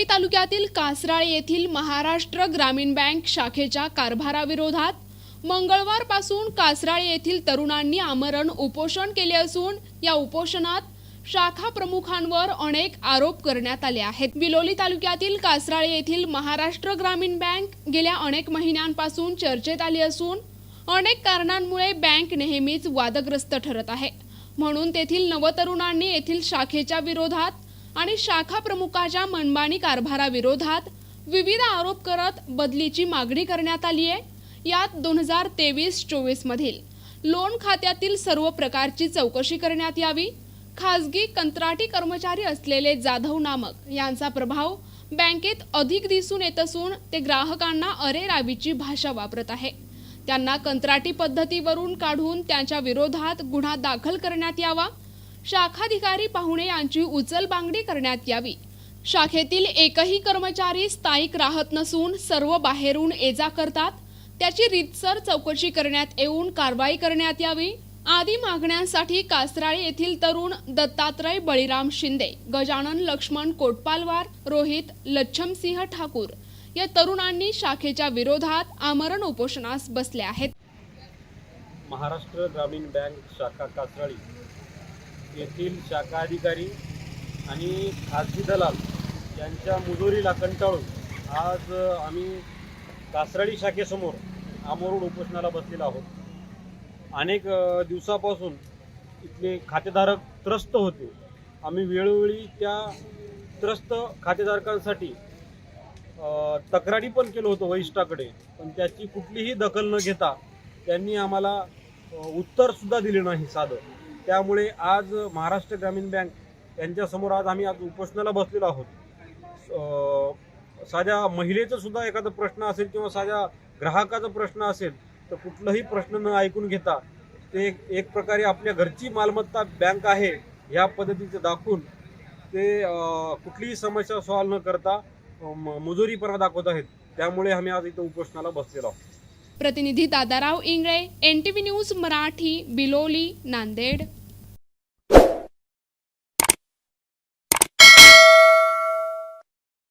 बिलोली तालुक्यातील कासराळे येथील महाराष्ट्र ग्रामीण बँक शाखेच्या कारभाराविरोधात मंगळवारपासून कासराळे येथील तरुणांनी आमरण उपोषण केले असून या उपोषणात शाखा प्रमुखांवर अनेक आरोप करण्यात आले आहेत। बिलोली तालुक्यातील कासराळे येथील महाराष्ट्र ग्रामीण बँक गेल्या अनेक महिन्यांपासून चर्चेत आली असून अनेक कारणांमुळे बँक नेहमीच वादग्रस्त ठरत आहे। म्हणून तेथील नवतरुणांनी येथील शाखेच्या विरोधात आणि शाखा प्रमुखाच्या मनमानी कारभाराविरोधात विविध आरोप करत बदलीची मागणी करण्यात आली आहे। यात 2023-24 मधील लोन खात्यातील सर्व प्रकारची चौकशी करण्यात यावी। खासगी कंत्राटी कर्मचारी असलेले जाधव नामक यांचा प्रभाव बँकेत अधिक दिसून येत असून ते ग्राहकांना अरेरावीची भाषा वापरत आहे। त्यांना कंत्राटी पद्धतीवरून काढून त्यांच्या विरोधात गुन्हा दाखल करण्यात यावा। शाखाधिकारी पाहुणे यांची उचलबांगडी करण्यात यावी। शाखेतील एकही कर्मचारी स्थायिक राहत नसून सर्व बाहेरून ये-जा करतात। त्याची रीतसर चौकशी करण्यात येऊन कारवाई करण्यात यावी आदी मागण्यांसाठी कासराळे येथील तरुण दत्तात्रय बळीराम शिंदे, गजानन लक्ष्मण कोटपालवार, रोहित लच्छमसिंह ठाकूर या तरुणांनी शाखेच्या विरोधात आमरण उपोषणास बसले आहेत। महाराष्ट्र ग्रामीण बँक शाखा कासराळे येथील शाखा अधिकारी आणि खासगी दलाल यांच्या मुजोरीला कंटाळून आज आम्ही कासराळे शाखेसमोर आमरण उपोषणाला बसलेलो आहोत। अनेक दिवसापासून इथले खातेधारक त्रस्त होते। आम्ही वेळोवेळी त्या त्रस्त खातेधारकांसाठी तक्रारी पण केलं होतं वरिष्ठाकडे, पण त्याची कुठलीही दखल न घेता त्यांनी आम्हाला उत्तरसुद्धा दिले नाही साधं। त्यामुळे आज महाराष्ट्र ग्रामीण बँक यांच्यासमोर आज उपोषणाला बसलेलो आहोत। साध्या महिलेचा सुद्धा एखादा प्रश्न असेल किंवा साध्या ग्राहकाचा प्रश्न असेल तर कुठलाही प्रश्न न ऐकून घेता ते एक प्रकारे आपल्या घरची मालमत्ता बँक आहे ह्या पद्धतीचे दाखवून ते कुठलीही समस्या सॉल्व्ह न करता मुजोरीपणा दाखवत आहेत। त्यामुळे आम्ही आज इथं उपोषणाला बसलेलो आहोत। प्रतिनिधी दादाराव इंगळे, NTV न्यूज मराठी, बिलोली, नांदेड।